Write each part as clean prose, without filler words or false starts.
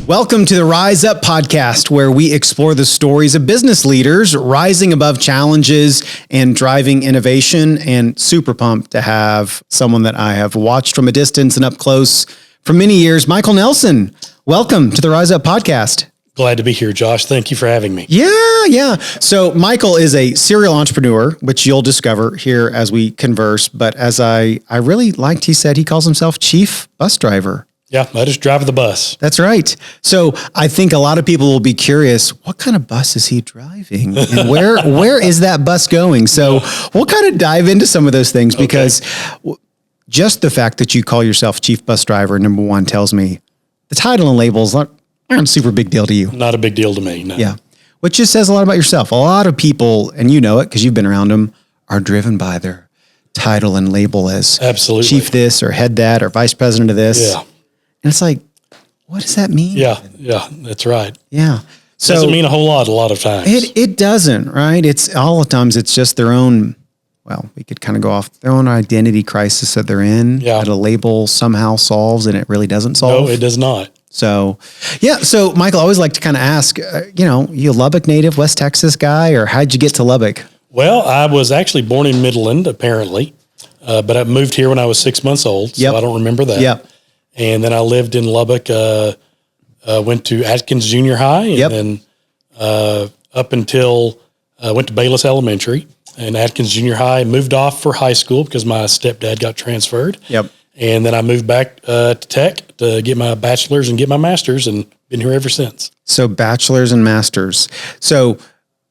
Welcome to the Rise Up podcast, where we explore the stories of business leaders rising above challenges and driving innovation. And super pumped to have someone that I have watched from a distance and up close for many years, Michael Nelson. Welcome to the Rise Up podcast. Glad to be here, Josh. Thank you for having me. Yeah. So Michael is a serial entrepreneur, which you'll discover here as we converse. But as I really liked, he said he calls himself chief bus driver. Yeah, I just drive the bus. That's right. So I think a lot of people will be curious, what kind of bus is he driving? And where is that bus going? So we'll kind of dive into some of those things because just the fact that you call yourself chief bus driver, number one, tells me the title and labels aren't a super big deal to you. Not a big deal to me, no. Yeah. Which just says a lot about yourself. A lot of people, and you know it because you've been around them, are driven by their title and label as Absolutely. chief this or head that or vice president of this. Yeah. And it's like, what does that mean? Yeah, that's right. Yeah. So Doesn't mean a whole lot of times. it doesn't, right? It's all the times it's just their own, well, we could kind of go off their own identity crisis that they're in that a label somehow solves and it really doesn't solve. No, it does not. So, yeah. So Michael, I always like to kind of ask, you a Lubbock native, West Texas guy, or how'd you get to Lubbock? Well, I was actually born in Midland, apparently, but I moved here when I was 6 months old, so I don't remember that. Yep. And then I lived in Lubbock, went to Atkins Junior High, and then up until went to Bayless Elementary and Atkins Junior High, moved off for high school because my stepdad got transferred. Yep. And then I moved back to Tech to get my bachelor's and get my master's, and been here ever since. So bachelor's and master's. So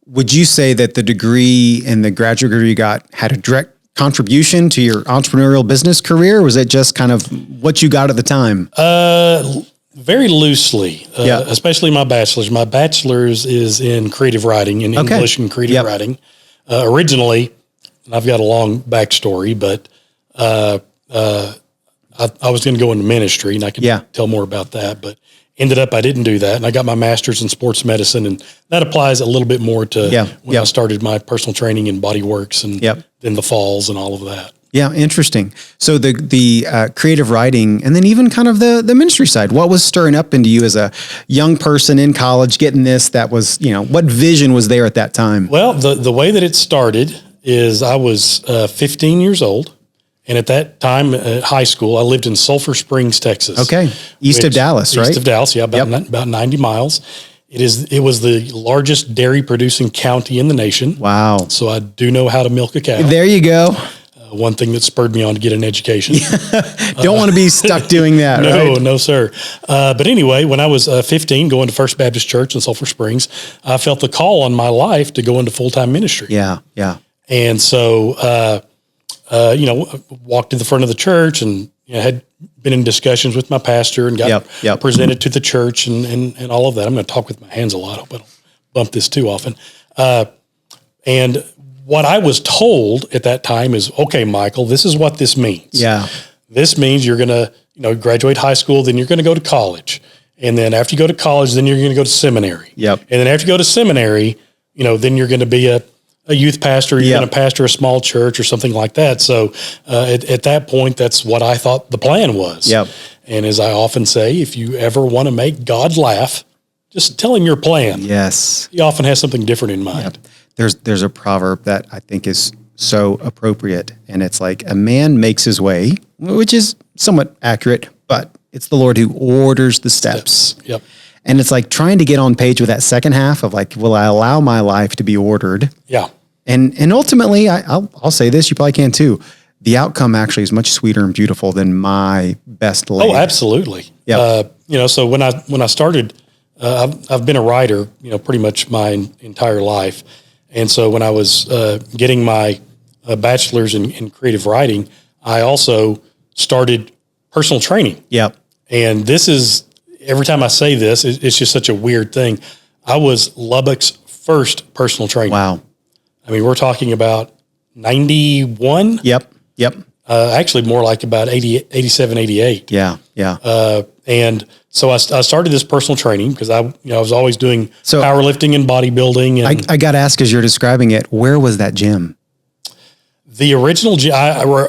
would you say that the degree and the graduate degree you got had a direct contribution to your entrepreneurial business career? Or was it just kind of what you got at the time? Very loosely, especially my bachelor's. My bachelor's is in creative writing, in English and creative writing. Originally, and I've got a long backstory, but I was going to go into ministry, and I could tell more about that, but ended up I didn't do that, and I got my master's in sports medicine, and that applies a little bit more to when I started my personal training in BodyWorks and then the Falls and all of that. Yeah, interesting. So the creative writing, and then even kind of the ministry side. What was stirring up into you as a young person in college, getting this? That was, what vision was there at that time? Well, the way that it started is I was 15 years old. And at that time at high school, I lived in Sulphur Springs, Texas. Okay. East of Dallas, right? East of Dallas, about 90 miles. It was the largest dairy producing county in the nation. Wow. So I do know how to milk a cow. There you go. One thing that spurred me on to get an education. Don't want to be stuck doing that, right? No, sir. But anyway, when I was 15, going to First Baptist Church in Sulphur Springs, I felt the call on my life to go into full-time ministry. Yeah. And so, walked to the front of the church and had been in discussions with my pastor and got presented to the church and all of that. I'm going to talk with my hands a lot. I hope I don't bump this too often. And what I was told at that time is, okay, Michael, this is what this means. Yeah. This means you're going to, graduate high school, then you're going to go to college. And then after you go to college, then you're going to go to seminary. Yep. And then after you go to seminary, then you're going to be a youth pastor, you're going to pastor a small church or something like that. So at that point, that's what I thought the plan was. Yep. And as I often say, if you ever want to make God laugh, just tell him your plan. Yes. He often has something different in mind. Yep. There's a proverb that I think is so appropriate, and it's like a man makes his way, which is somewhat accurate, but it's the Lord who orders the steps. Yep. And it's like trying to get on page with that second half of like, will I allow my life to be ordered? Yeah. And ultimately, I'll say this, you probably can too. The outcome actually is much sweeter and beautiful than my best laid. Oh, absolutely. Yeah. So when I started, I've been a writer, pretty much my entire life. And so when I was getting my bachelor's in creative writing, I also started personal training. Yep. And this is, every time I say this, it's just such a weird thing. I was Lubbock's first personal trainer. Wow. I mean, we're talking about 91. Yep. Actually more like about 87, 88. Yeah. And so I started this personal training because I was always doing powerlifting and bodybuilding. And I got to ask, as you're describing it, where was that gym? The original,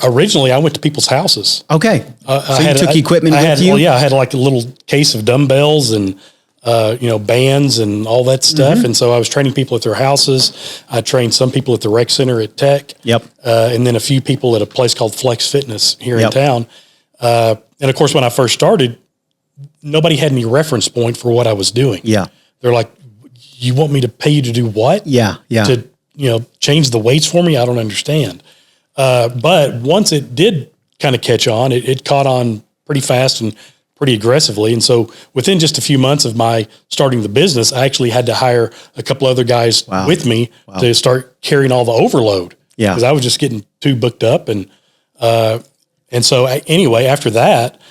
originally I went to people's houses. Okay. So you took equipment with you? Well, yeah, I had like a little case of dumbbells and bands and all that stuff. And so I was training people at their houses. I trained some people at the rec center at Tech. Yep. And then a few people at a place called Flex Fitness here in town. And of course, when I first started, nobody had any reference point for what I was doing. Yeah. They're like, you want me to pay you to do what? Yeah. Yeah. To, change the weights for me? I don't understand. But once it did kind of catch on, it caught on pretty fast and pretty aggressively. And so within just a few months of my starting the business, I actually had to hire a couple other guys with me to start carrying all the overload. Yeah. Because I was just getting too booked up. And so anyway, after that,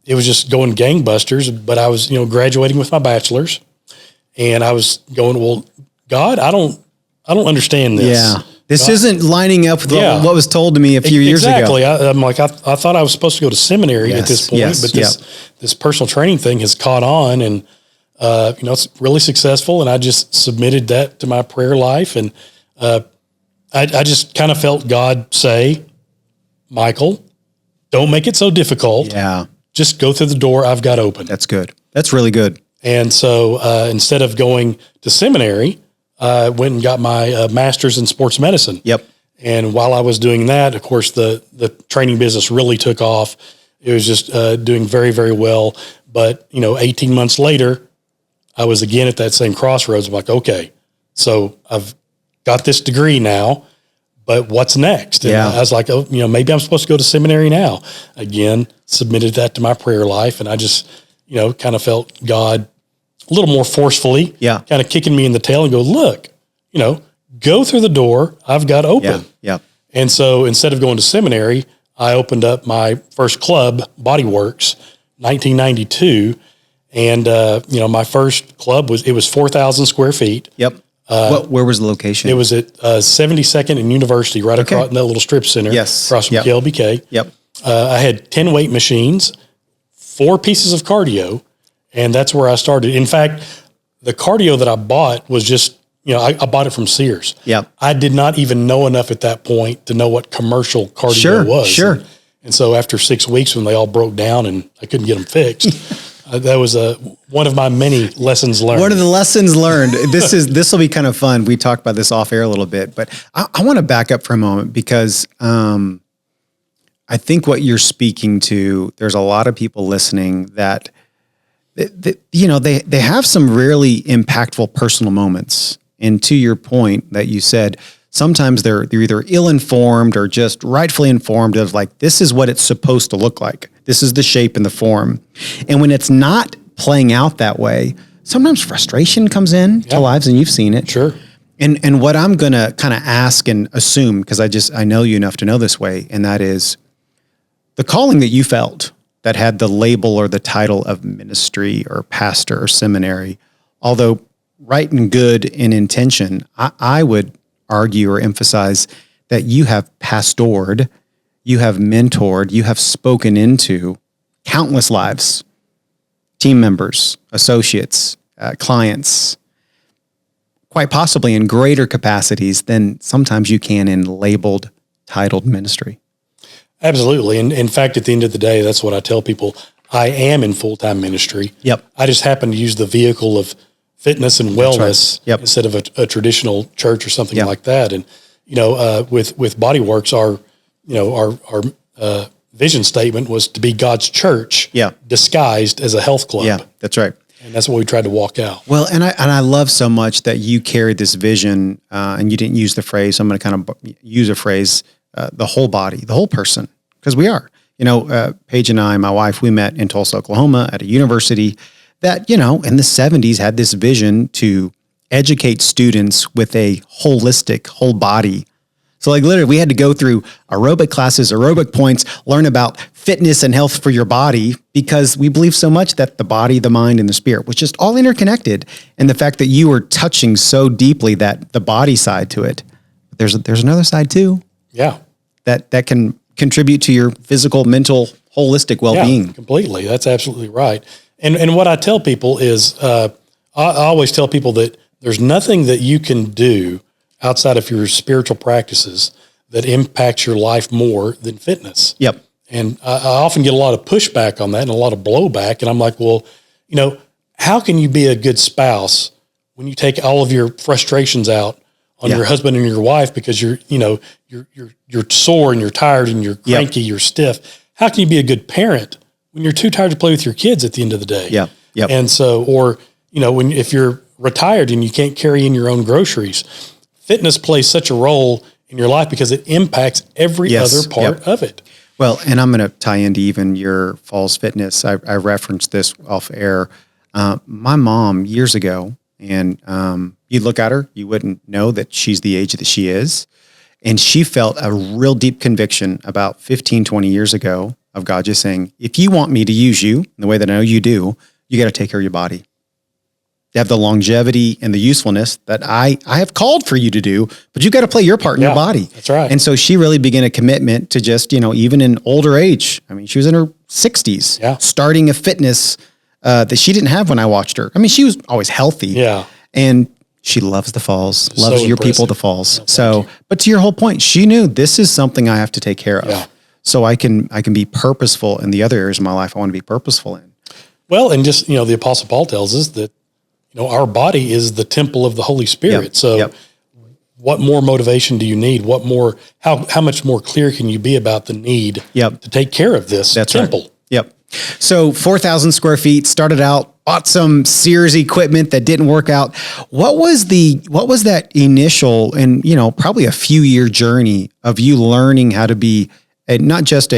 it was just going gangbusters, but I was, graduating with my bachelor's, and I was going, well, God, I don't understand this. Yeah. This isn't lining up with what was told to me a few years ago. Exactly. I'm like, I thought I was supposed to go to seminary at this point, but this personal training thing has caught on, and, it's really successful. And I just submitted that to my prayer life. And, I just kind of felt God say, Michael, don't make it so difficult. Yeah. Just go through the door I've got open. That's good. That's really good. And so, instead of going to seminary, I went and got my master's in sports medicine. Yep. And while I was doing that, of course, the training business really took off. It was just doing very, very well. But, 18 months later, I was again at that same crossroads. I'm like, okay, so I've got this degree now, but what's next? And I was like, maybe I'm supposed to go to seminary now. Again, submitted that to my prayer life. And I just, kind of felt God a little more forcefully, kind of kicking me in the tail and go, look, go through the door I've got open. Yeah. And so instead of going to seminary, I opened up my first club, Bodyworks, 1992. And, my first club was 4,000 square feet. Yep. Where was the location? It was at 72nd and University, right across in that little strip center. Yes. Across from KLBK. Yep. I had 10 weight machines, 4 pieces of cardio, and that's where I started. In fact, the cardio that I bought was just, I bought it from Sears. Yep. I did not even know enough at that point to know what commercial cardio was. Sure. And so after 6 weeks, when they all broke down and I couldn't get them fixed, that was one of my many lessons learned. One of the lessons learned. This will be kind of fun. We talked about this off air a little bit, but I want to back up for a moment because I think what you're speaking to, there's a lot of people listening that they have some really impactful personal moments. And to your point that you said, sometimes they're either ill-informed or just rightfully informed of like, this is what it's supposed to look like. This is the shape and the form. And when it's not playing out that way, sometimes frustration comes in to lives, and you've seen it. Sure. And what I'm going to kind of ask and assume, because I know you enough to know this way, and that is the calling that you felt that had the label or the title of ministry or pastor or seminary, although right and good in intention, I would argue or emphasize that you have pastored, you have mentored, you have spoken into countless lives, team members, associates, clients, quite possibly in greater capacities than sometimes you can in labeled, titled ministry. Absolutely. And in fact, at the end of the day, that's what I tell people. I am in full-time ministry. Yep. I just happen to use the vehicle of fitness and wellness instead of a traditional church or something like that. And, with Bodyworks, our vision statement was to be God's church disguised as a health club. Yeah, that's right. And that's what we tried to walk out. Well, and I love so much that you carried this vision and you didn't use the phrase. So I'm going to kind of use a phrase, the whole body, the whole person, because we are. Paige and I, my wife, we met in Tulsa, Oklahoma at a university that, in the 70s had this vision to educate students with a holistic whole body. So like literally we had to go through aerobic classes, aerobic points, learn about fitness and health for your body, because we believe so much that the body, the mind, and the spirit was just all interconnected. And the fact that you were touching so deeply that the body side to it, there's another side too. Yeah. That can contribute to your physical, mental, holistic well-being. Yeah, completely. That's absolutely right. And what I tell people is, I always tell people that there's nothing that you can do outside of your spiritual practices that impacts your life more than fitness. Yep. And I often get a lot of pushback on that and a lot of blowback. And I'm like, well, how can you be a good spouse when you take all of your frustrations out on your husband and your wife because you're sore and you're tired and you're cranky, you're stiff? How can you be a good parent when you're too tired to play with your kids at the end of the day? Yeah. Yep. And so, or, if you're retired and you can't carry in your own groceries, fitness plays such a role in your life because it impacts every other part of it. Well, and I'm going to tie into even your Falls Fitness. I referenced this off air. My mom years ago, and you'd look at her, you wouldn't know that she's the age that she is. And she felt a real deep conviction about 15, 20 years ago of God just saying, if you want me to use you in the way that I know you do, you got to take care of your body. You have the longevity and the usefulness that I have called for you to do, but you got to play your part in your body. That's right. And so she really began a commitment to just, even in older age. I mean, she was in her 60s, starting a fitness that she didn't have when I watched her. I mean, she was always healthy. Yeah. And she loves the Falls, loves your impressive. people, the Falls. So, but to your whole point, she knew this is something I have to take care of. Yeah. So I can be purposeful in the other areas of my life I want to be purposeful in. Well, and just, the Apostle Paul tells us that, our body is the temple of the Holy Spirit. So what more motivation do you need? What more, how much more clear can you be about the need to take care of this temple? Right. Yep. So 4,000 square feet, started out, bought some Sears equipment that didn't work out. What was that initial and, probably a few year journey of you learning how to be not just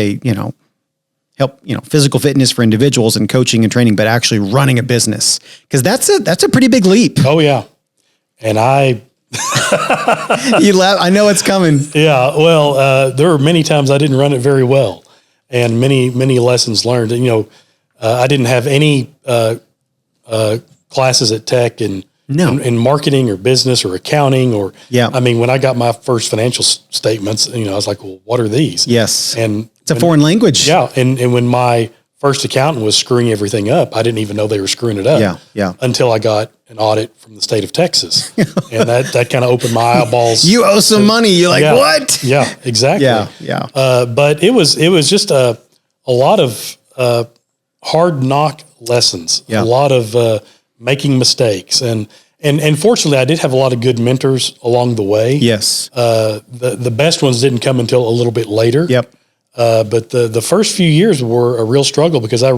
help, physical fitness for individuals and coaching and training, but actually running a business? Because that's a pretty big leap. Oh yeah. And you laugh. I know it's coming. Yeah. Well, there were many times I didn't run it very well and many, many lessons learned. And, I didn't have any, classes at Tech in marketing or business or accounting or, I mean, when I got my first financial statements, I was like, well, what are these? Yes. And it's a foreign language. Yeah. And when my first accountant was screwing everything up, I didn't even know they were screwing it up until I got an audit from the state of Texas. And that kind of opened my eyeballs. You owe some money. You're like, what? Yeah, exactly. Yeah. But it was just a lot of, hard knock lessons, a lot of, making mistakes. And fortunately I did have a lot of good mentors along the way. Yes. The best ones didn't come until a little bit later. Yep. But the first few years were a real struggle because I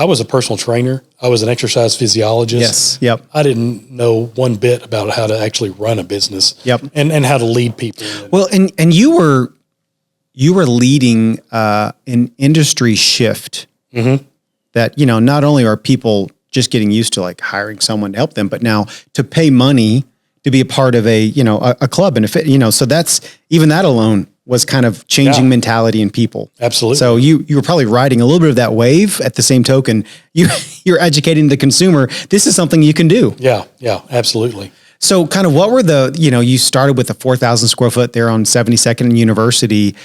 was a personal trainer. I was an exercise physiologist. Yes. Yep. I didn't know one bit about how to actually run a business. Yep. And how to lead people. Well, and you were leading an industry shift that, not only are people just getting used to like hiring someone to help them, but now to pay money to be a part of a club and a fit, so that's even that alone was kind of changing mentality in people. Absolutely. So you were probably riding a little bit of that wave. At the same token, you're educating the consumer. This is something you can do. Yeah, absolutely. So kind of what were you started with a 4,000 square foot there on 72nd and University,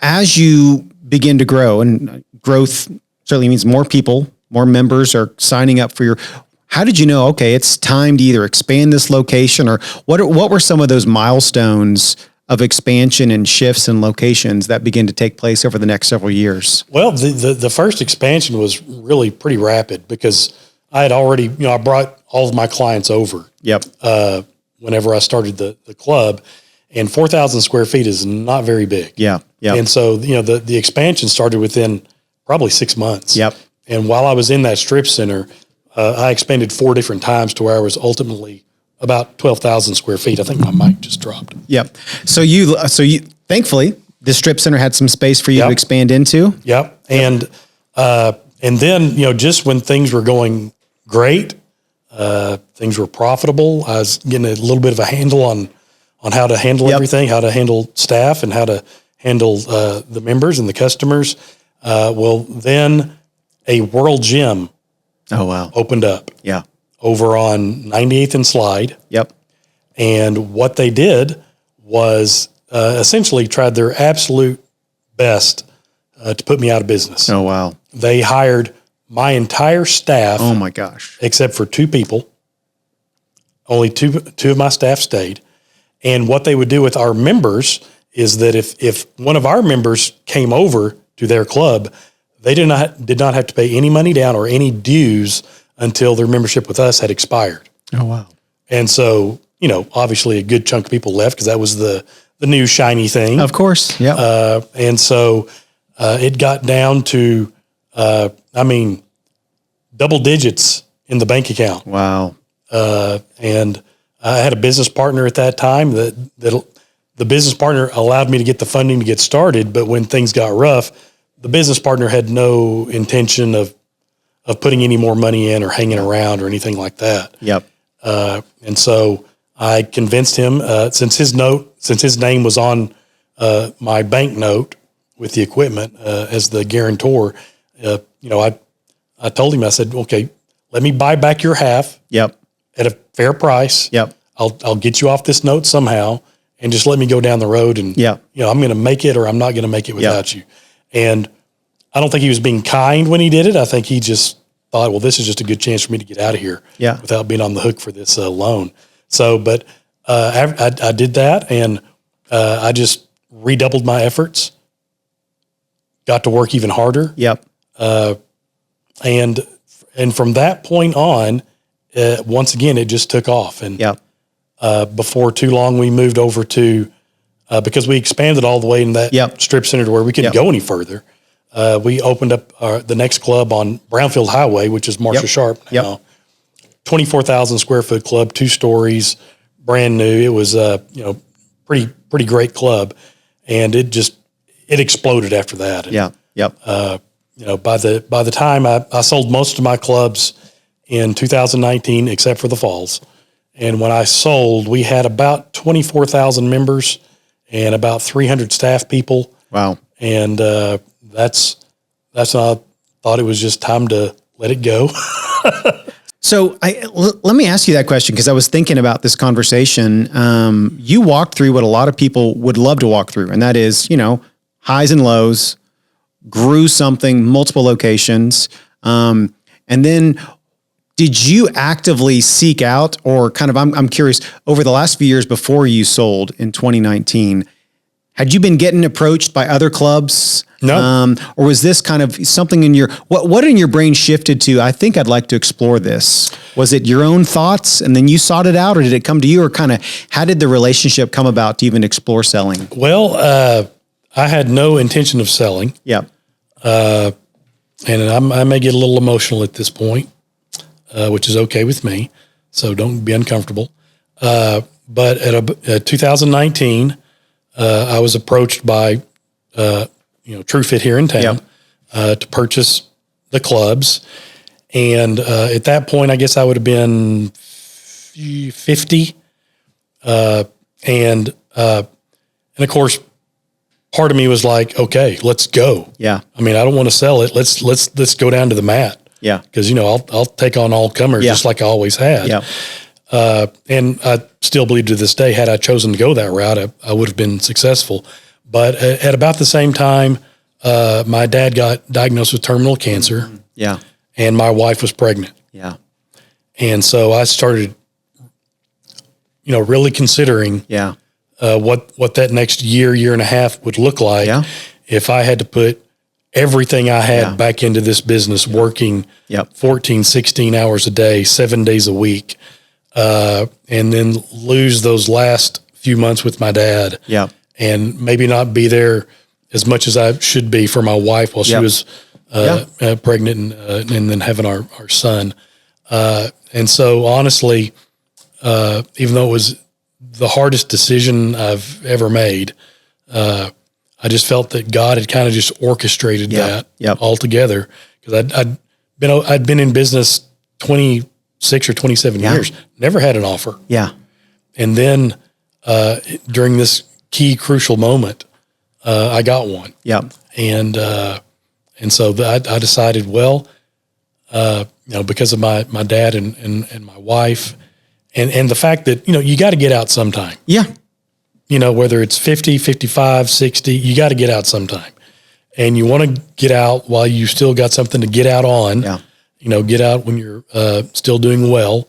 as you begin to grow, and growth certainly means more people, more members are signing up for how did you know, okay, it's time to either expand this location, or what were some of those milestones of expansion and shifts and locations that begin to take place over the next several years? Well, the first expansion was really pretty rapid because I had already, I brought all of my clients over. Yep. Whenever I started the club, and 4,000 square feet is not very big. Yeah. Yeah. And so, the expansion started within probably 6 months. Yep. And while I was in that strip center, I expanded 4 different times to where I was ultimately about 12,000 square feet. I think my mic just dropped. Yep. So you thankfully the strip center had some space for you to expand into. Yep. And then, just when things were going great, things were profitable. I was getting a little bit of a handle on how to handle everything, how to handle staff and how to handle, the members and the customers. Well, then a World Gym opened up. Yeah. Over on 98th and Slide. Yep. And what they did was essentially tried their absolute best to put me out of business. Oh, wow. They hired my entire staff. Oh, my gosh. Except for 2 people. Only two of my staff stayed. And what they would do with our members is that if one of our members came over to their club, they did not have to pay any money down or any dues until their membership with us had expired. Oh, wow. And so, obviously a good chunk of people left because that was the new shiny thing. Of course. Yeah. And so it got down to, double digits in the bank account. Wow. And I had a business partner at that time that the business partner allowed me to get the funding to get started. But when things got rough, the business partner had no intention of putting any more money in or hanging around or anything like that. Yep. And so I convinced him, since his name was on my bank note with the equipment as the guarantor, I told him, I said, okay, let me buy back your half. Yep. At a fair price. Yep. I'll get you off this note somehow, and just let me go down the road. And I'm going to make it, or I'm not going to make it without you. And I don't think he was being kind when he did it. I think he just thought, well, this is just a good chance for me to get out of here without being on the hook for this loan. So, but I did that, and I just redoubled my efforts, got to work even harder. Yep. And from that point on, once again, it just took off. And before too long, we moved over to, because we expanded all the way in that strip center to where we couldn't go any further. We opened up the next club on Brownfield Highway, which is Marcia Sharp now. 24,000 square foot club, 2 stories, brand new. It was pretty great club, and it exploded after that. And, by the time I sold most of my clubs in 2019, except for the Falls. And when I sold, we had about 24,000 members and about 300 staff people. Wow. And that's when I thought it was just time to let it go. So let me ask you that question, because I was thinking about this conversation. You walked through what a lot of people would love to walk through, and that is, highs and lows, grew something, multiple locations. And then did you actively seek out, or kind of, I'm curious, over the last few years before you sold in 2019, had you been getting approached by other clubs? No. Or was this kind of something in your, what in your brain shifted to, I think I'd like to explore this? Was it your own thoughts and then you sought it out, or did it come to you, or kind of how did the relationship come about to even explore selling? Well, I had no intention of selling. Yeah. And I may get a little emotional at this point, which is okay with me. So don't be uncomfortable. But at 2019, I was approached by, TrueFit here in town, to purchase the clubs. And, at that point, I guess I would have been 50. And of course, part of me was like, okay, let's go. Yeah. I mean, I don't want to sell it. Let's go down to the mat. Yeah. Cause I'll take on all comers just like I always had. Yeah. And I still believe to this day, had I chosen to go that route, I would have been successful. But at about the same time, my dad got diagnosed with terminal cancer. Mm-hmm. Yeah. And my wife was pregnant. Yeah. And so I started, really considering what that next year and a half would look like if I had to put everything I had back into this business, working 14, 16 hours a day, 7 days a week, and then lose those last few months with my dad and maybe not be there as much as I should be for my wife while she was pregnant and then having our son. And so honestly, even though it was the hardest decision I've ever made, I just felt that God had kind of just orchestrated that all together, because I'd been in business 26 or 27 years, never had an offer. Yeah. And then during this key crucial moment, I got one. Yeah. And so I decided, well, because of my dad and my wife and the fact that, you got to get out sometime. Yeah. Whether it's 50, 55, 60, you got to get out sometime. And you want to get out while you still got something to get out on. Yeah. Get out when you're still doing well.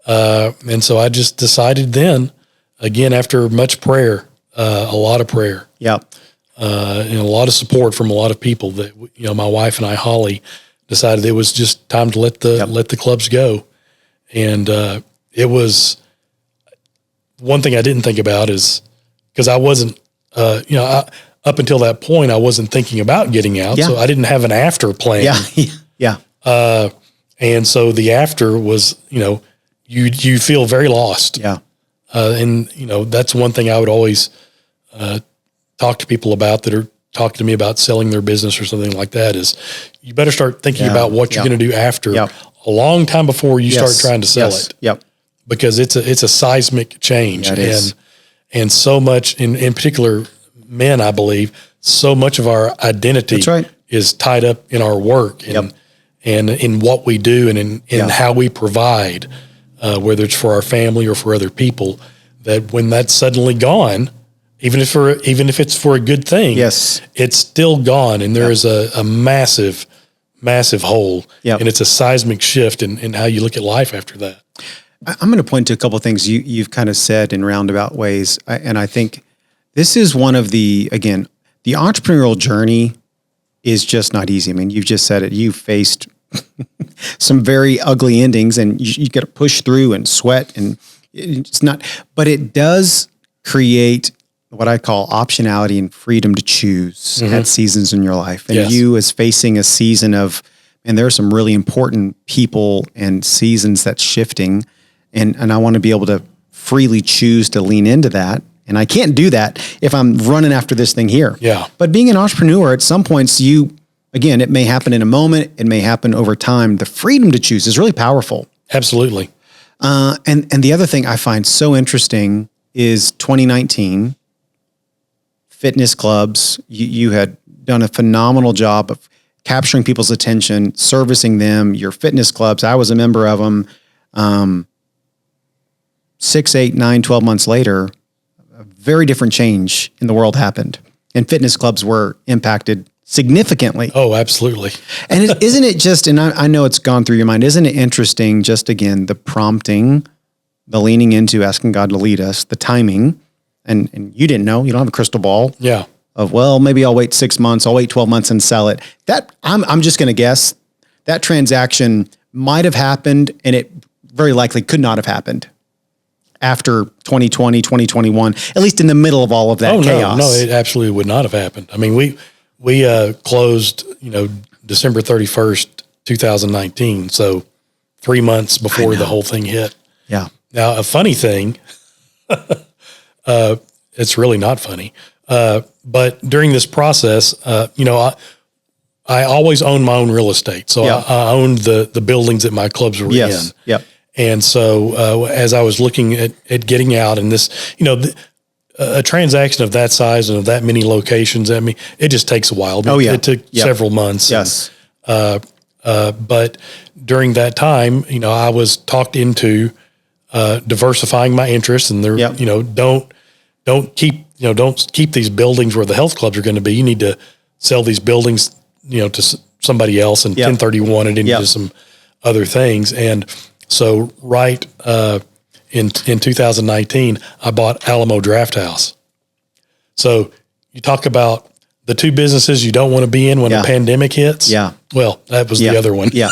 And so I just decided then, again, after much prayer, a lot of prayer. Yeah. and a lot of support from a lot of people that, my wife and I, Holly, decided it was just time to let the clubs go. And it was one thing I didn't think about is because I wasn't, up until that point, I wasn't thinking about getting out. So I didn't have an after plan. Yeah. And so the after was, you feel very lost. Yeah. And that's one thing I would always talk to people about that are talking to me about selling their business or something like that is you better start thinking about what you're going to do after a long time before you start trying to sell it. Yep. Because it's a seismic change. Yeah, it is. And so much in particular men, I believe, so much of our identity is tied up in our work and in what we do and in how we provide, whether it's for our family or for other people, that when that's suddenly gone, even if it's for a good thing, it's still gone. And there is a massive, massive hole. And it's a seismic shift in how you look at life after that. I'm going to point to a couple of things you've kind of said in roundabout ways. And I think this is one of the entrepreneurial journey is just not easy. I mean, you've just said it. You've faced some very ugly endings and you got to push through and sweat and it's not, but it does create what I call optionality and freedom to choose at seasons in your life. And you as facing a season of, and there are some really important people and seasons that's shifting. And I want to be able to freely choose to lean into that. And I can't do that if I'm running after this thing here. Yeah. But being an entrepreneur, at some points again, it may happen in a moment. It may happen over time. The freedom to choose is really powerful. Absolutely. And the other thing I find so interesting is 2019, fitness clubs. You had done a phenomenal job of capturing people's attention, servicing them, your fitness clubs. I was a member of them. 6, 8, 9, 12 months later, a very different change in the world happened and fitness clubs were impacted significantly. Oh, absolutely. And isn't it just, and I know it's gone through your mind, isn't it interesting just again, the prompting, the leaning into asking God to lead us, the timing, and you didn't know, you don't have a crystal ball. Yeah. Of, well, maybe I'll wait 6 months, I'll wait 12 months and sell it. That I'm just going to guess that transaction might have happened and it very likely could not have happened after 2020, 2021, at least in the middle of all of that chaos. No, it absolutely would not have happened. I mean, we closed, December 31st, 2019. So 3 months before the whole thing hit. Yeah. Now, a funny thing, it's really not funny. But during this process, I always owned my own real estate. So I owned the buildings that my clubs were in. Yep. And so as I was looking at getting out and this, a transaction of that size and of that many locations, I mean, it just takes a while. It took several months. Yes. But during that time, I was talked into diversifying my interests and there, don't keep these buildings where the health clubs are going to be. You need to sell these buildings, to somebody else and 1031 it into some other things. And so in 2019, I bought Alamo Drafthouse. So you talk about the two businesses you don't want to be in when a pandemic hits. Yeah. Well, that was the other one. Yeah.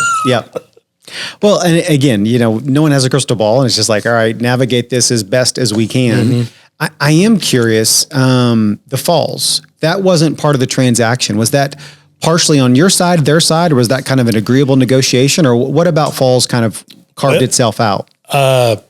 Well, and again, no one has a crystal ball and it's just like, all right, navigate this as best as we can. I am curious, the falls, that wasn't part of the transaction. Was that partially on your side, their side, or was that kind of an agreeable negotiation, or what about falls kind of carved itself out? That's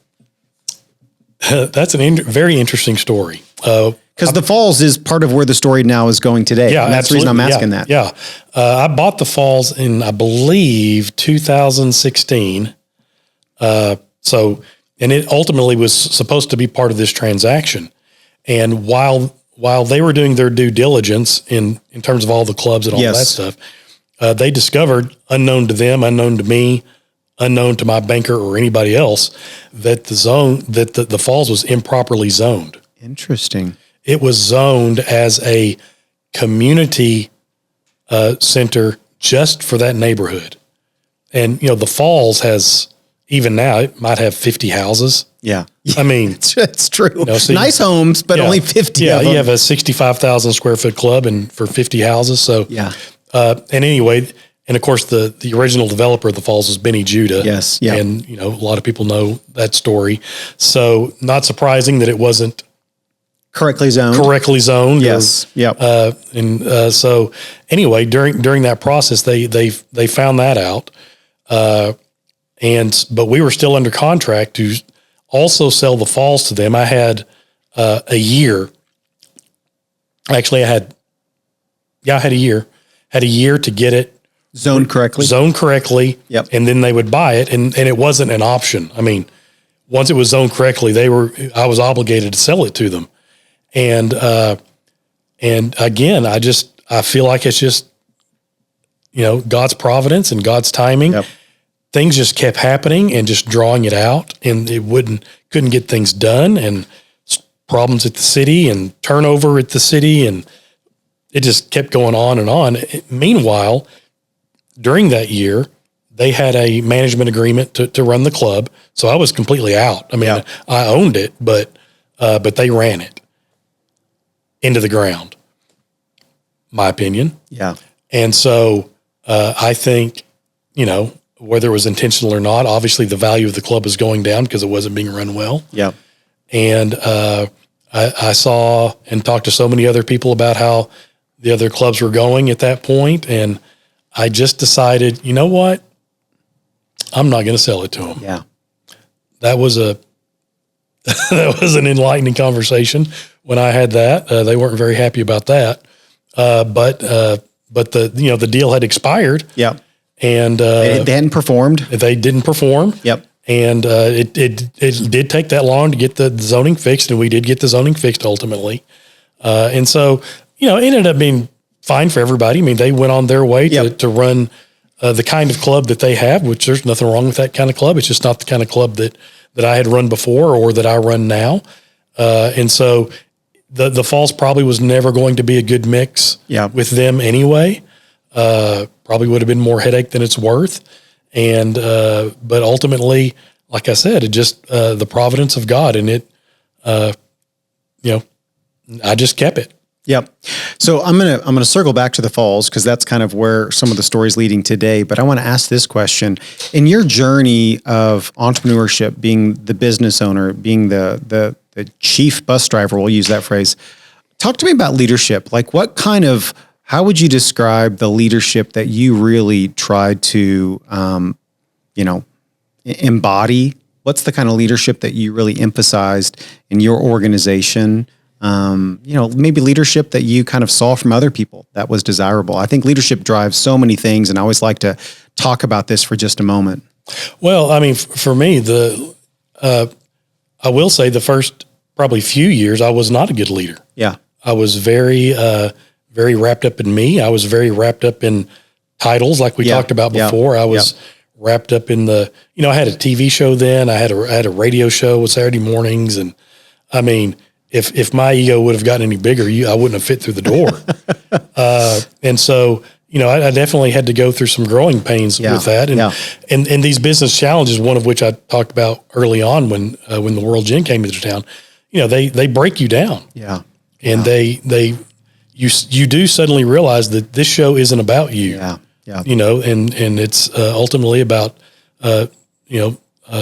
a very interesting story. Because the falls is part of where the story now is going today. Yeah, and that's the reason I'm asking that. Yeah. I bought the falls in, I believe, 2016. And it ultimately was supposed to be part of this transaction. And while they were doing their due diligence in terms of all the clubs and all that stuff, they discovered, unknown to them, unknown to me, unknown to my banker or anybody else, that the falls was improperly zoned. Interesting. It was zoned as a community center just for that neighborhood. And, the falls has even now it might have 50 houses. Yeah. I mean, it's true. So nice homes, but only 50. Yeah. Of them. You have a 65,000 square foot club and for 50 houses. So, yeah. And anyway, and of course the original developer of the falls was Benny Judah. Yes. Yeah. And, a lot of people know that story. So not surprising that it wasn't correctly zoned. Yes. Yeah. So anyway, during that process, they found that out. But we were still under contract to also sell the falls to them. I had a year. Actually, I had a year. Had a year to get it zoned correctly. Yep. And then they would buy it, and it wasn't an option. I mean, once it was zoned correctly, I was obligated to sell it to them. And again, I feel like it's just, God's providence and God's timing. Yep. Things just kept happening and just drawing it out, and couldn't get things done, and problems at the city and turnover at the city, and it just kept going on and on. Meanwhile, during that year, they had a management agreement to run the club. So I was completely out. I mean, I owned it, but they ran it into the ground, my opinion. Yeah. And so I think, whether it was intentional or not, obviously the value of the club was going down because it wasn't being run well. Yeah. And I saw and talked to so many other people about how the other clubs were going at that point. And I just decided, you know what? I'm not going to sell it to them. Yeah. That was that was an enlightening conversation when I had that. They weren't very happy about that. But the deal had expired. Yeah. And they hadn't performed. They didn't perform. Yep. And it did take that long to get the zoning fixed, and we did get the zoning fixed ultimately. And so, it ended up being fine for everybody. I mean, they went on their way to run the kind of club that they have, which there's nothing wrong with that kind of club. It's just not the kind of club that I had run before or that I run now. And so the Falls probably was never going to be a good mix with them anyway. Probably would have been more headache than it's worth. And, but ultimately, like I said, it just, the providence of God, and it, I just kept it. Yep. So I'm going to circle back to the Falls, because that's kind of where some of the story's leading today. But I want to ask this question: in your journey of entrepreneurship, being the business owner, being the chief bus driver, we'll use that phrase. Talk to me about leadership. Like, how would you describe the leadership that you really tried to, embody? What's the kind of leadership that you really emphasized in your organization? Maybe leadership that you kind of saw from other people that was desirable. I think leadership drives so many things, and I always like to talk about this for just a moment. Well, I mean, for me, I will say the first probably few years, I was not a good leader. Yeah. I was very wrapped up in me. I was very wrapped up in titles, like we talked about before. I was wrapped up in I had a TV show then. I had a radio show with Saturday mornings, and I mean, if my ego would have gotten any bigger, I wouldn't have fit through the door. And so, I definitely had to go through some growing pains with that. And these business challenges, one of which I talked about early on when the World Gin came into town, they break you down. Yeah. And you do suddenly realize that this show isn't about you. Yeah. Yeah. And it's ultimately about,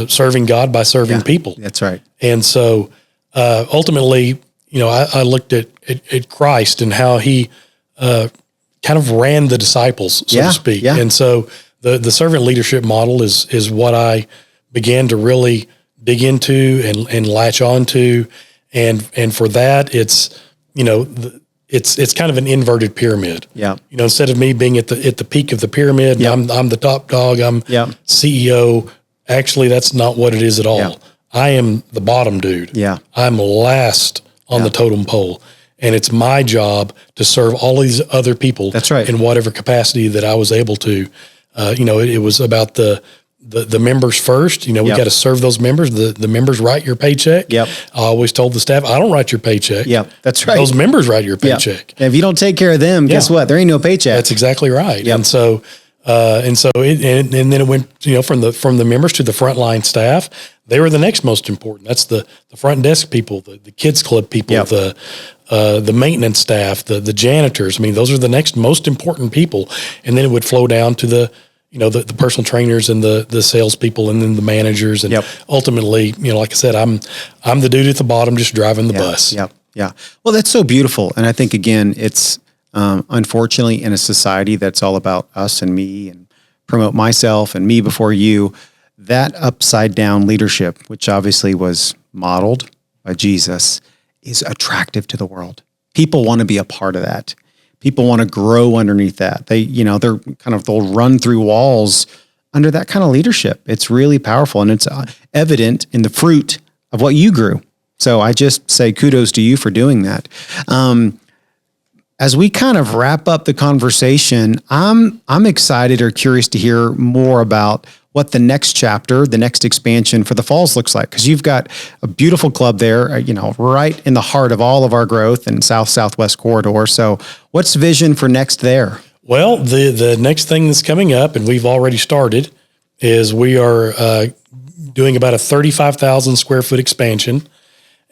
serving God by serving people. That's right. And so, ultimately, I looked at Christ and how he, kind of ran the disciples, so to speak. Yeah. And so the servant leadership model is what I began to really dig into and latch onto. And for that, it's, it's kind of an inverted pyramid. Yeah. Instead of me being at the peak of the pyramid, I'm the top dog, I'm CEO. Actually, that's not what it is at all. Yeah. I am the bottom dude. Yeah. I'm last on the totem pole. And it's my job to serve all these other people. That's right. In whatever capacity that I was able to. It was about the members first. We got to serve those members. The members write your paycheck. Yep. I always told the staff, I don't write your paycheck. Yeah, that's right. Those members write your paycheck. And if you don't take care of them, guess what? There ain't no paycheck. That's exactly right. Yep. And so And so and then it went, from the members to the frontline staff. They were the next most important. That's the front desk people, the kids club people, Yep. the maintenance staff, the janitors. I mean, those are the next most important people. And then it would flow down to the personal trainers and the salespeople, and then the managers. And Yep. ultimately, like I said, I'm the dude at the bottom just driving the bus. Yep. Yeah. Well, that's so beautiful. And I think, again, it's unfortunately in a society that's all about us and me and promote myself and me before you, that upside down leadership, which obviously was modeled by Jesus, is attractive to the world. People want to be a part of that. People want to grow underneath that. They'll run through walls under that kind of leadership. It's really powerful, and it's evident in the fruit of what you grew. So I just say kudos to you for doing that. As we kind of wrap up the conversation, I'm excited or curious to hear more about what the next chapter, the next expansion for the Falls looks like, because you've got a beautiful club there, right in the heart of all of our growth in Southwest corridor. So what's the vision for next there? Well, the next thing that's coming up, and we've already started, is we are doing about a 35,000 square foot expansion,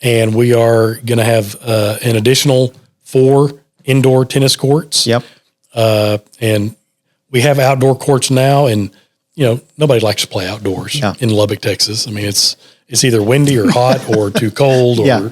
and we are going to have an additional 4 indoor tennis courts. Yep. And we have outdoor courts now, and nobody likes to play outdoors in Lubbock, Texas. I mean, it's either windy or hot or too cold, or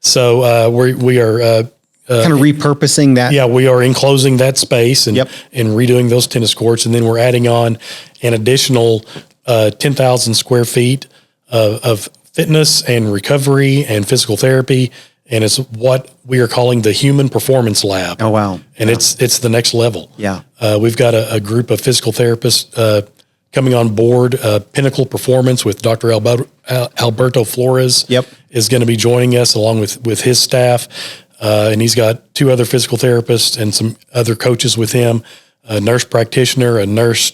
So we are kind of repurposing that. Yeah, we are enclosing that space and redoing those tennis courts, and then we're adding on an additional 10,000 square feet of fitness and recovery and physical therapy. And it's what we are calling the Human Performance Lab. Oh, wow. And it's the next level. Yeah. We've got a group of physical therapists coming on board. Pinnacle Performance with Dr. Alberto Flores is going to be joining us along with his staff. And he's got 2 other physical therapists and some other coaches with him, a nurse practitioner, a nurse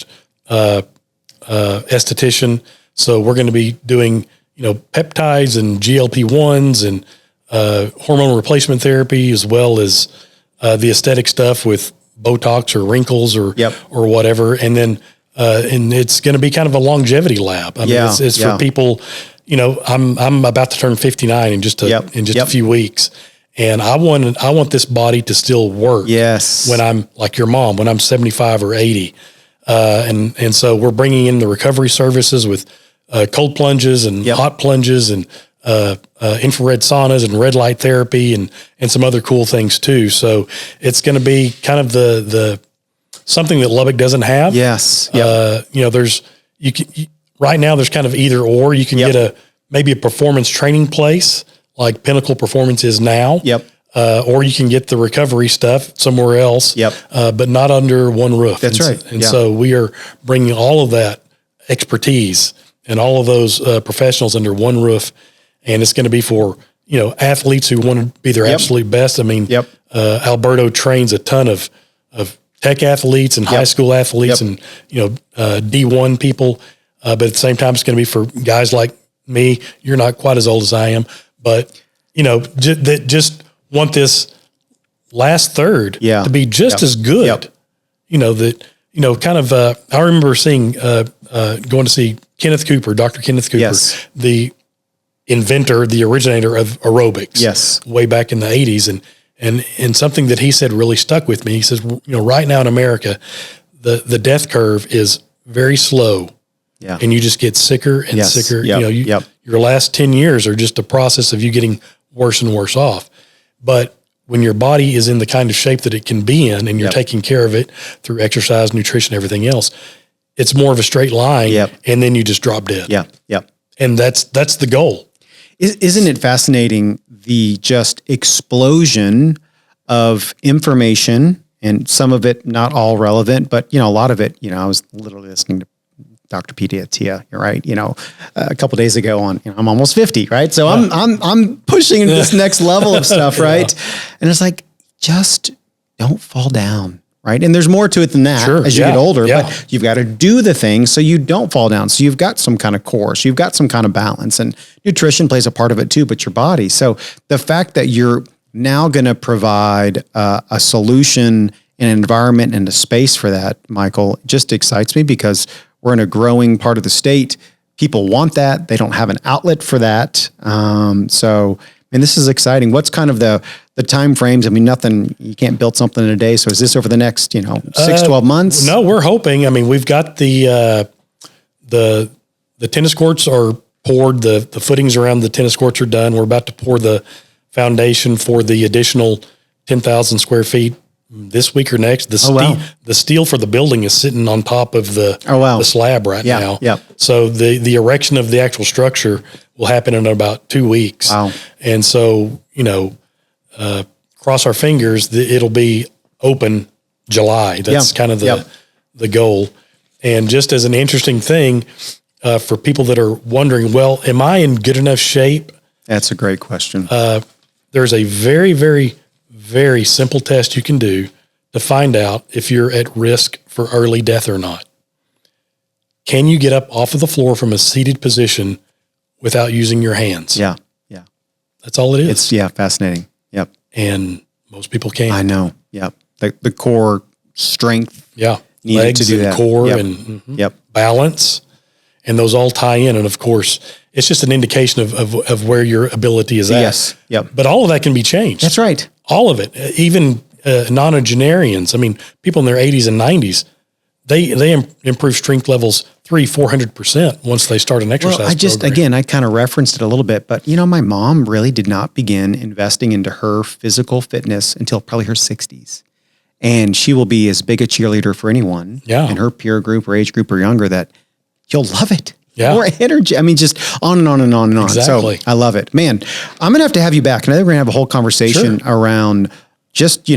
esthetician. So we're going to be doing, peptides and GLP-1s and hormone replacement therapy, as well as the aesthetic stuff with Botox or wrinkles or whatever. And then and it's going to be kind of a longevity lab. I mean, it's for people. I'm about to turn 59 in just a few weeks, and I want this body to still work. Yes. When I'm like your mom, when I'm 75 or 80, and so we're bringing in the recovery services with cold plunges and hot plunges and infrared saunas and red light therapy and some other cool things too. So it's going to be kind of the something that Lubbock doesn't have. Yes. There's right now there's kind of either or. You can get maybe a performance training place like Pinnacle Performance is now. Or you can get the recovery stuff somewhere else. But not under one roof. That's right. And so we are bringing all of that expertise and all of those professionals under one roof. And it's going to be for, athletes who want to be their absolute best. I mean, Alberto trains a ton of tech athletes and high school athletes and, D1 people. But at the same time, it's going to be for guys like me. You're not quite as old as I am, but, that just want this last third to be just as good. I remember seeing, going to see Kenneth Cooper, Dr. Kenneth Cooper, the inventor, the originator of aerobics, way back in the 80s. And something that he said really stuck with me. He says, right now in America, the death curve is very slow. And you just get sicker and sicker. Your last 10 years are just a process of you getting worse and worse off. But when your body is in the kind of shape that it can be in, and you're taking care of it through exercise, nutrition, everything else, it's more of a straight line, and then you just drop dead. And that's the goal. Isn't it fascinating, the just explosion of information, and some of it not all relevant, but a lot of it. I was literally listening to Dr. Pete Attia, right? A couple of days ago on, I'm almost 50, right? So I'm pushing into this next level of stuff, right? And it's like, just don't fall down, right? And there's more to it than that as you get older, but you've got to do the things so you don't fall down. So you've got some kind of core, so you've got some kind of balance, and nutrition plays a part of it too, but your body. So the fact that you're now going to provide a solution an environment and a space for that, Michael, just excites me because we're in a growing part of the state. People want that. They don't have an outlet for that. And this is exciting. What's kind of the time frames? I mean, you can't build something in a day. So is this over the next, 6-12 months? No, we're hoping. I mean, we've got the tennis courts are poured. The footings around the tennis courts are done. We're about to pour the foundation for the additional 10,000 square feet this week or next. The steel for the building is sitting on top of the slab right now. Yeah. So the erection of the actual structure will happen in about 2 weeks. Wow. And so, cross our fingers, it'll be open July. That's kind of the goal. And just as an interesting thing, for people that are wondering, well, am I in good enough shape? That's a great question. There's a very, very, very simple test you can do to find out if you're at risk for early death or not. Can you get up off of the floor from a seated position without using your hands? Yeah. That's all it is. It's fascinating. Yep. And most people can't. I know. Yep. The core strength. Yeah. Needed Legs to do and that. core Yep. and balance. And those all tie in. And of course, it's just an indication of where your ability is at. Yes. Yep. But all of that can be changed. That's right. All of it. Even nonagenarians. I mean, people in their 80s and 90s, they improve strength levels 300-400% once they start an exercise program. I kind of referenced it a little bit, but my mom really did not begin investing into her physical fitness until probably her 60s. And she will be as big a cheerleader for anyone in her peer group or age group or younger that you'll love it. Yeah. More energy. I mean, just on and on and on and on. Exactly. So I love it. Man, I'm going to have you back. And I think we're going to have a whole conversation around just,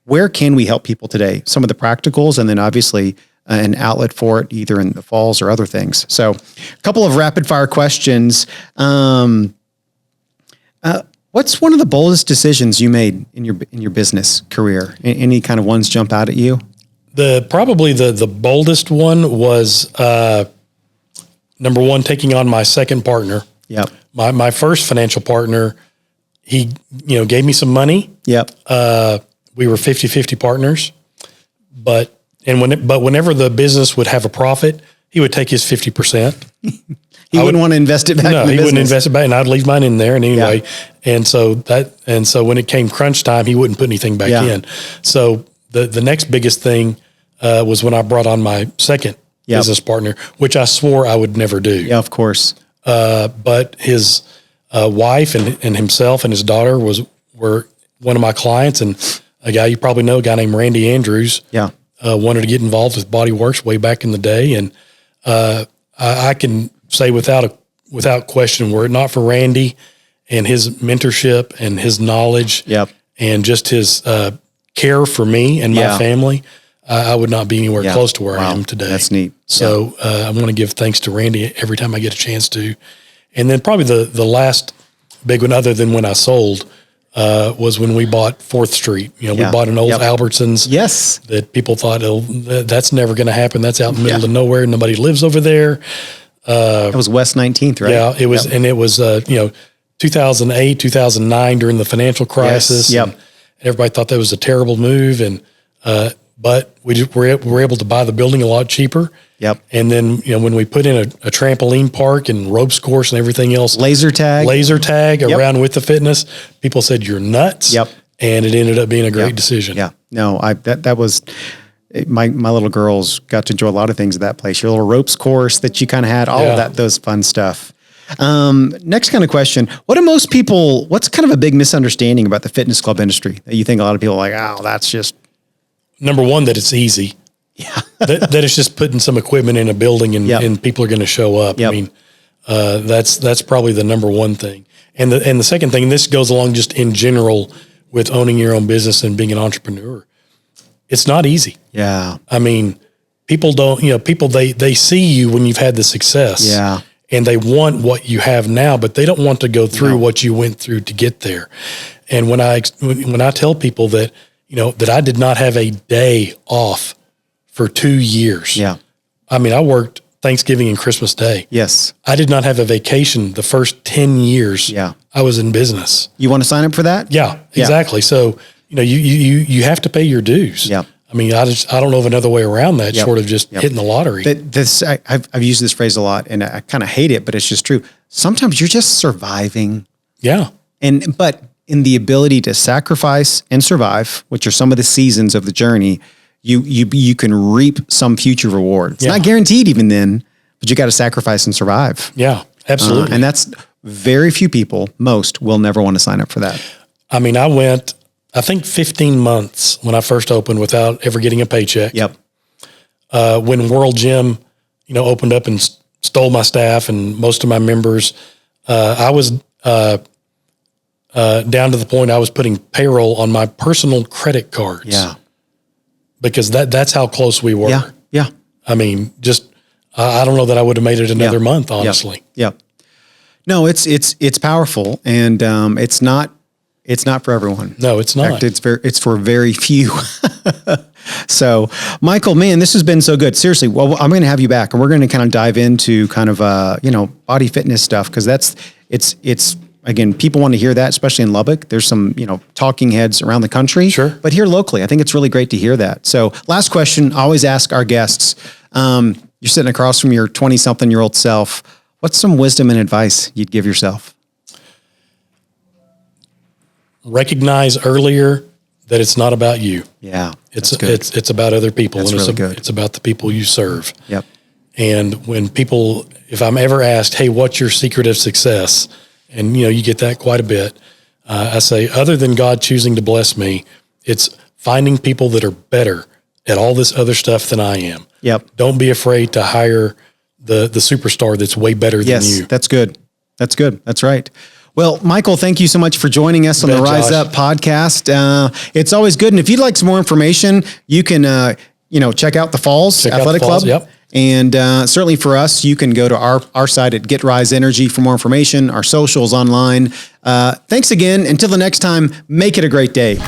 where can we help people today? Some of the practicals, and then obviously an outlet for it, either in the falls or other things. So a couple of rapid fire questions. What's one of the boldest decisions you made in your business career? Any kind of ones jump out at you? Probably the boldest one was, number one, taking on my second partner. Yep. My first financial partner, he, gave me some money. Yep. We were 50-50 partners, but whenever the business would have a profit, he would take his 50%. He wouldn't want to invest it back in the business. No, he wouldn't invest it back, and I'd leave mine in there. And anyway, and so when it came crunch time, he wouldn't put anything back in. So the next biggest thing was when I brought on my second business partner, which I swore I would never do. Yeah, of course. But his wife and himself and his daughter were one of my clients, and a guy you probably know, a guy named Randy Andrews. Yeah. Wanted to get involved with Bodyworks way back in the day. And I can say without question, were it not for Randy and his mentorship and his knowledge and just his care for me and my family, I would not be anywhere close to where I am today. That's neat. So I want to give thanks to Randy every time I get a chance to. And then probably the last big one, other than when I sold, was when we bought 4th Street. We bought an old Albertsons. Yes. That people thought, that's never going to happen. That's out in the middle of nowhere. Nobody lives over there. That was West 19th, right? Yeah, it was, and it was, 2008, 2009 during the financial crisis. Yes. And everybody thought that was a terrible move. And, but we were able to buy the building a lot cheaper. Yep. And then, when we put in a trampoline park and ropes course and everything else, laser tag around with the fitness, people said, you're nuts. Yep. And it ended up being a great decision. Yeah. No, that was, my little girls got to enjoy a lot of things at that place. Your little ropes course that you kind of had, all of that, those fun stuff. Next kind of question. What's kind of a big misunderstanding about the fitness club industry that you think a lot of people are like, oh, that's just. Number one, that it's easy. Yeah. that it's just putting some equipment in a building and people are going to show up. Yep. I mean, that's probably the number one thing. And the second thing, and this goes along just in general with owning your own business and being an entrepreneur. It's not easy. Yeah. I mean, people don't, they see you when you've had the success. Yeah. And they want what you have now, but they don't want to go through what you went through to get there. And when I tell people that, that I did not have a day off for 2 years. Yeah. I mean, I worked Thanksgiving and Christmas Day. Yes. I did not have a vacation the first 10 years I was in business. You want to sign up for that? Yeah, exactly. So you have to pay your dues. Yeah. I mean, I don't know of another way around that, short of just hitting the lottery. I've used this phrase a lot, and I kind of hate it, but it's just true. Sometimes you're just surviving. Yeah. But in the ability to sacrifice and survive, which are some of the seasons of the journey, you can reap some future reward. It's not guaranteed even then, but you got to sacrifice and survive. Yeah, absolutely. And that's very few people, most will never want to sign up for that. I mean, I went, I think 15 months when I first opened without ever getting a paycheck. Yep. When World Gym, opened up and stole my staff and most of my members, I was down to the point I was putting payroll on my personal credit cards. Yeah. Because that's how close we were. Yeah. Yeah. I mean, I don't know that I would have made it another month, honestly. Yeah. No, it's powerful, and it's not for everyone. No, it's not. In fact, it's for very few. So, Michael, man, this has been so good. Seriously, well, I'm going to have you back, and we're going to kind of dive into kind of body fitness stuff, because it's again, people want to hear that, especially in Lubbock. There's some talking heads around the country, sure, but here locally, I think it's really great to hear that. So, last question, I always ask our guests. You're sitting across from your 20-something-year-old self. What's some wisdom and advice you'd give yourself? Recognize earlier that it's not about you. Yeah, it's about other people. That's really good. It's about the people you serve. Yep. And when people, if I'm ever asked, hey, what's your secret of success? And you get that quite a bit. I say, other than God choosing to bless me, it's finding people that are better at all this other stuff than I am. Yep. Don't be afraid to hire the superstar that's way better than you. Yes, that's good. That's good. That's right. Well, Michael, thank you so much for joining us on the Rise Up podcast. It's always good. And if you'd like some more information, you can, check out the Falls Athletic Club. Yep. And certainly for us, you can go to our site at Get Rise Energy for more information, our socials online. Thanks again. Until the next time, make it a great day.